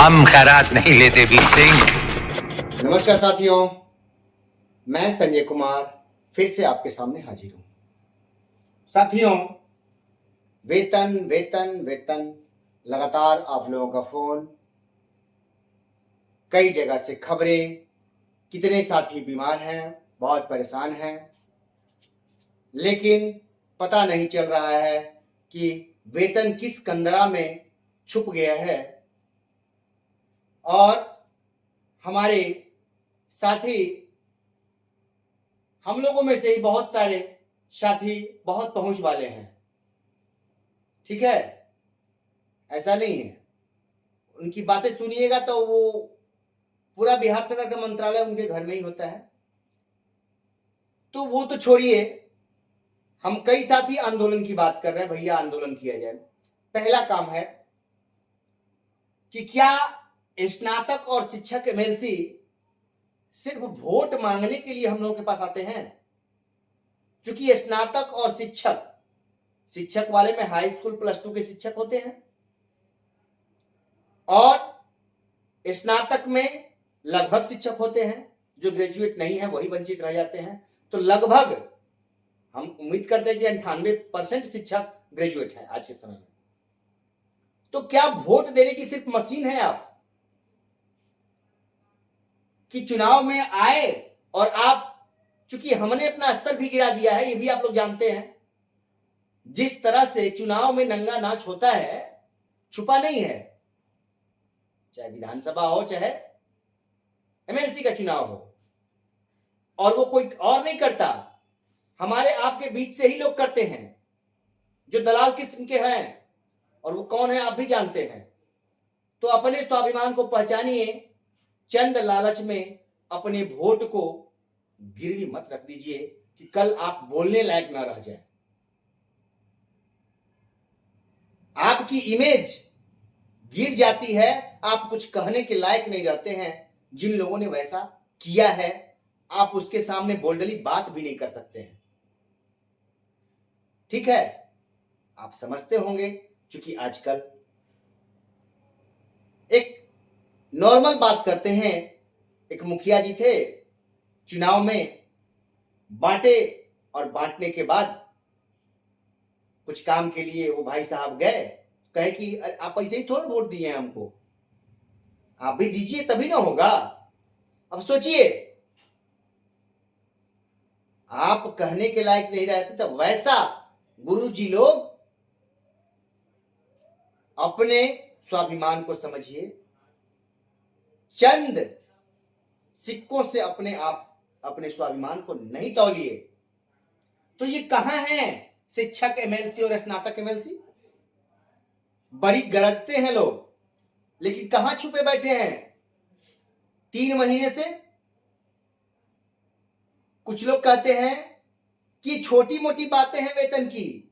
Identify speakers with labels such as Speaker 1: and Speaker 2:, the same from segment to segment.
Speaker 1: हम खैरात नहीं लेते वीर सिंह।
Speaker 2: नमस्कार साथियों, मैं संजय कुमार फिर से आपके सामने हाजिर हूं। साथियों, वेतन वेतन वेतन लगातार आप लोगों का फोन, कई जगह से खबरें, कितने साथी बीमार हैं, बहुत परेशान हैं, लेकिन पता नहीं चल रहा है कि वेतन किस कंदरा में छुप गया है और हमारे साथी, हम लोगों में से ही बहुत सारे साथी बहुत पहुंच वाले हैं। ठीक है, ऐसा नहीं है। उनकी बातें सुनिएगा तो वो पूरा बिहार सरकार का मंत्रालय उनके घर में ही होता है। तो वो तो छोड़िए, हम कई साथी आंदोलन की बात कर रहे हैं। भैया आंदोलन किया जाए। पहला काम है कि क्या स्नातक और शिक्षक एमएलसी सिर्फ वोट मांगने के लिए हम लोगों के पास आते हैं? क्योंकि स्नातक और शिक्षक वाले में हाई स्कूल प्लस 2 के शिक्षक होते हैं और स्नातक में लगभग शिक्षक होते हैं। जो ग्रेजुएट नहीं है वही वंचित रह जाते हैं। तो लगभग हम उम्मीद करते हैं कि 98% शिक्षक ग्रेजुएट हैं आज के समय में। तो क्या वोट देने की सिर्फ मशीन है आप, कि चुनाव में आए और आप, चूंकि हमने अपना स्तर भी गिरा दिया है, ये भी आप लोग जानते हैं। जिस तरह से चुनाव में नंगा नाच होता है, छुपा नहीं है, चाहे विधानसभा हो चाहे एमएलसी का चुनाव हो, और वो कोई और नहीं करता, हमारे आपके बीच से ही लोग करते हैं जो दलाल किस्म के हैं। और वो कौन है आप भी जानते हैं। तो अपने स्वाभिमान को पहचानिए, चंद लालच में अपने वोट को गिरवी मत रख दीजिए कि कल आप बोलने लायक ना रह जाए। आपकी इमेज गिर जाती है, आप कुछ कहने के लायक नहीं रहते हैं। जिन लोगों ने वैसा किया है, आप उसके सामने बोल्डली बात भी नहीं कर सकते हैं। ठीक है, आप समझते होंगे, क्योंकि आजकल एक नॉर्मल बात करते हैं। एक मुखिया जी थे, चुनाव में बांटे और बांटने के बाद कुछ काम के लिए वो भाई साहब गए, कहे कि आप ऐसे ही थोड़ा वोट दिए हैं हमको, आप भी दीजिए तभी ना होगा। अब सोचिए, आप कहने के लायक नहीं रहते तो वैसा गुरुजी लोग, अपने स्वाभिमान को समझिए, चंद सिक्कों से अपने स्वाभिमान को नहीं तौलिए। तो ये कहां है शिक्षक एमएलसी और स्नातक एमएलसी? बड़ी गरजते हैं लोग, लेकिन कहां छुपे बैठे हैं 3 महीने से? कुछ लोग कहते हैं कि छोटी मोटी बातें हैं वेतन की।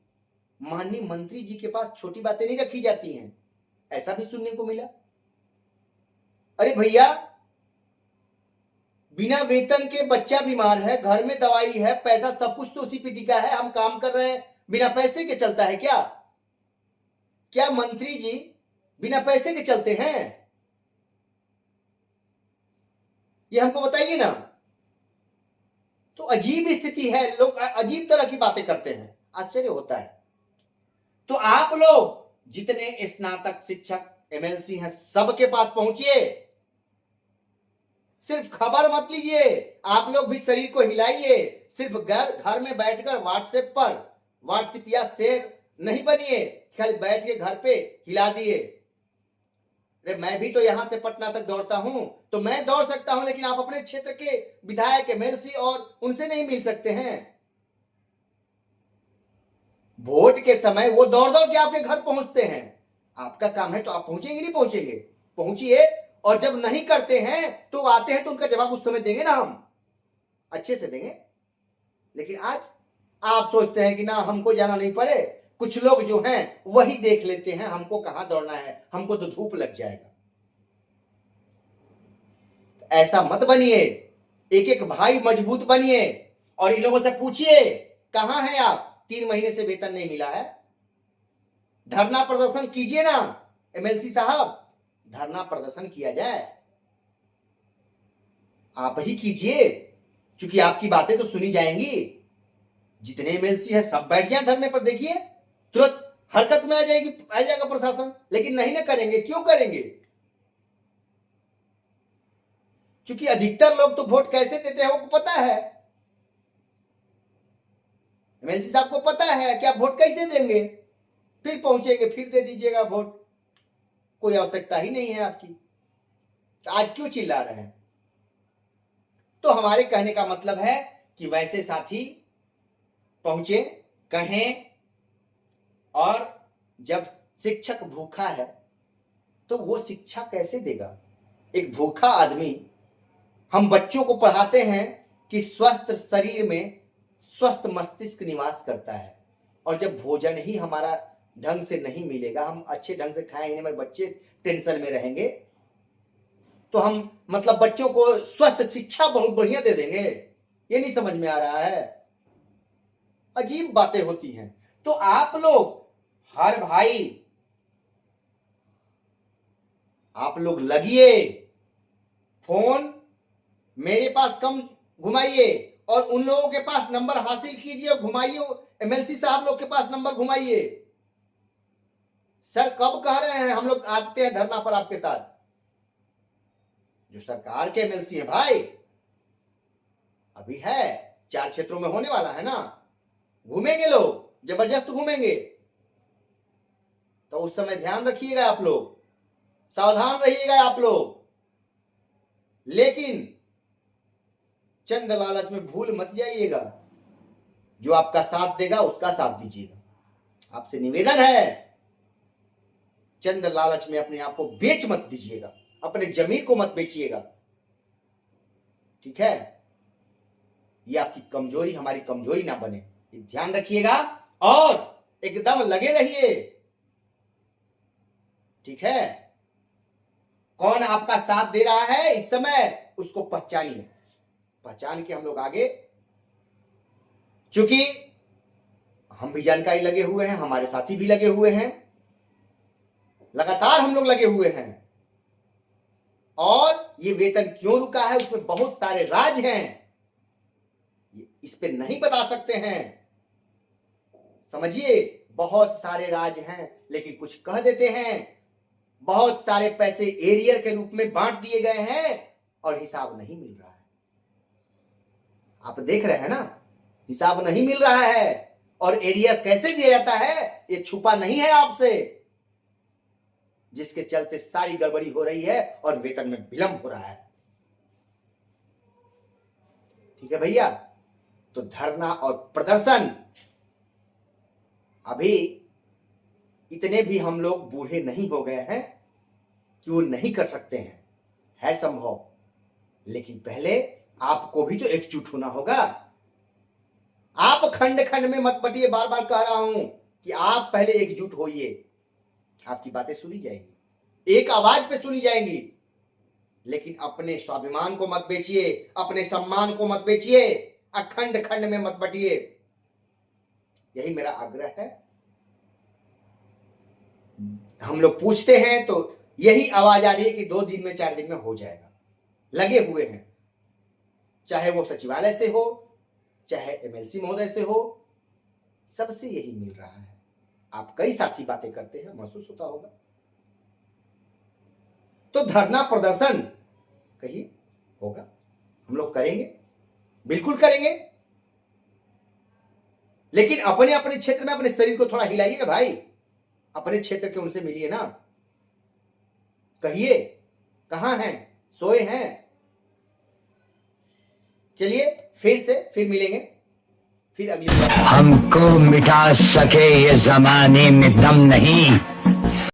Speaker 2: माननीय मंत्री जी के पास छोटी बातें नहीं रखी जाती हैं, ऐसा भी सुनने को मिला। अरे भैया, बिना वेतन के बच्चा बीमार है, घर में दवाई है, पैसा सब कुछ तो उसी पे टिका है। हम काम कर रहे हैं, बिना पैसे के चलता है क्या? क्या मंत्री जी बिना पैसे के चलते हैं? ये हमको बताइए ना। तो अजीब स्थिति है, लोग अजीब तरह की बातें करते हैं, आश्चर्य होता है। तो आप लोग जितने स्नातक शिक्षक एमएलसी हैं, सबके पास पहुंचिए। सिर्फ खबर मत लीजिए, आप लोग भी शरीर को हिलाइए। सिर्फ घर में बैठकर व्हाट्सएप या शेयर नहीं बनिए, खाली बैठ के घर पे हिला दिए। अरे मैं भी तो यहां से पटना तक दौड़ता हूं, तो मैं दौड़ सकता हूं, लेकिन आप अपने क्षेत्र के विधायक एमएलसी और उनसे नहीं मिल सकते हैं। वोट के समय वो दौड़ दौड़ के आपके घर पहुंचते हैं। आपका काम है तो आप पहुंचेंगे नहीं पहुंचेंगे? पहुंचिए। और जब नहीं करते हैं तो आते हैं, तो उनका जवाब उस समय देंगे ना, हम अच्छे से देंगे। लेकिन आज आप सोचते हैं कि ना हमको जाना नहीं पड़े, कुछ लोग जो हैं वही देख लेते हैं, हमको कहां दौड़ना है, हमको तो धूप लग जाएगा। ऐसा मत बनिए, एक एक भाई मजबूत बनिए और इन लोगों से पूछिए कहां हैं आप? 3 महीने से वेतन नहीं मिला है, धरना प्रदर्शन कीजिए ना एमएलसी साहब, धरना प्रदर्शन किया जाए। आप ही कीजिए, क्योंकि आपकी बातें तो सुनी जाएंगी। जितने एमएलसी हैं सब बैठ जाए धरने पर, देखिए तुरंत हरकत में आ जाएगा प्रशासन। लेकिन नहीं ना करेंगे। क्यों करेंगे? क्योंकि अधिकतर लोग तो वोट कैसे देते हैं वो पता है। एमएलसी साहब को पता है कि आप वोट कैसे देंगे, फिर पहुंचेंगे, फिर दे दीजिएगा वोट। कोई आवश्यकता ही नहीं है आपकी, तो आज क्यों चिल्ला रहे हैं? तो हमारे कहने का मतलब है कि वैसे साथी पहुंचे, कहें। और जब शिक्षक भूखा है तो वो शिक्षा कैसे देगा? एक भूखा आदमी, हम बच्चों को पढ़ाते हैं कि स्वस्थ शरीर में स्वस्थ मस्तिष्क निवास करता है, और जब भोजन ही हमारा ढंग से नहीं मिलेगा, हम अच्छे ढंग से खाएंगे, हमारे बच्चे टेंशन में रहेंगे, तो हम मतलब बच्चों को स्वस्थ शिक्षा बहुत बढ़िया दे देंगे? ये नहीं समझ में आ रहा है। अजीब बातें होती हैं। तो आप लोग हर भाई, आप लोग लगिए, फोन मेरे पास कम घुमाइए और उन लोगों के पास नंबर हासिल कीजिए और घुमाइए। एमएलसी साहब लोग के पास नंबर घुमाइए। सर कब कह रहे हैं हम लोग आते हैं धरना पर आपके साथ? जो सरकार के एमएलसी है भाई, अभी है 4 क्षेत्रों में होने वाला है ना, घूमेंगे लोग, जबरदस्त घूमेंगे। तो उस समय ध्यान रखिएगा आप लोग, सावधान रहिएगा आप लोग। लेकिन चंद लालच में भूल मत जाइएगा। जो आपका साथ देगा उसका साथ दीजिएगा। आपसे निवेदन है, चंद लालच में अपने आप को बेच मत दीजिएगा, अपने जमीर को मत बेचिएगा। ठीक है? ये आपकी कमजोरी हमारी कमजोरी ना बने, ये ध्यान रखिएगा और एकदम लगे रहिए। ठीक है? कौन आपका साथ दे रहा है इस समय, उसको पहचानिए। पहचान के हम लोग आगे, क्योंकि हम भी जानकारी लगे हुए हैं, हमारे साथी भी लगे हुए हैं, लगातार हम लोग लगे हुए हैं। और ये वेतन क्यों रुका है उसमें बहुत सारे राज हैं, इस पे नहीं बता सकते हैं। समझिए, बहुत सारे राज हैं, लेकिन कुछ कह देते हैं। बहुत सारे पैसे एरियर के रूप में बांट दिए गए हैं और हिसाब नहीं मिल रहा है। आप देख रहे हैं ना, हिसाब नहीं मिल रहा है। और एरियर कैसे दिया जाता है ये छुपा नहीं है आपसे, जिसके चलते सारी गड़बड़ी हो रही है और वेतन में विलंब हो रहा है। ठीक है भैया? तो धरना और प्रदर्शन, अभी इतने भी हम लोग बूढ़े नहीं हो गए हैं कि वो नहीं कर सकते हैं, है संभव। लेकिन पहले आपको भी तो एकजुट होना होगा। आप खंड खंड में मत बटिए, बार बार कह रहा हूं कि आप पहले एकजुट होइए। आपकी बातें सुनी जाएंगी, एक आवाज पे सुनी जाएंगी। लेकिन अपने स्वाभिमान को मत बेचिए, अपने सम्मान को मत बेचिए, अखंड खंड में मत बटिए। यही मेरा आग्रह है। हम लोग पूछते हैं तो यही आवाज आ रही है कि 2 दिन में 4 दिन में हो जाएगा। लगे हुए हैं, चाहे वो सचिवालय से हो, चाहे एमएलसी महोदय से हो, सबसे यही मिल रहा है। आप कई साथी बातें करते हैं, महसूस होता होगा। तो धरना प्रदर्शन कहिए होगा, हम लोग करेंगे, बिल्कुल करेंगे। लेकिन अपने अपने क्षेत्र में अपने शरीर को थोड़ा हिलाइए ना भाई, अपने क्षेत्र के उनसे मिलिए ना, कहिए कहां हैं, सोए हैं। चलिए फिर मिलेंगे, फिर अगली बार।
Speaker 1: हमको मिटा सके ये जमाने में दम नहीं,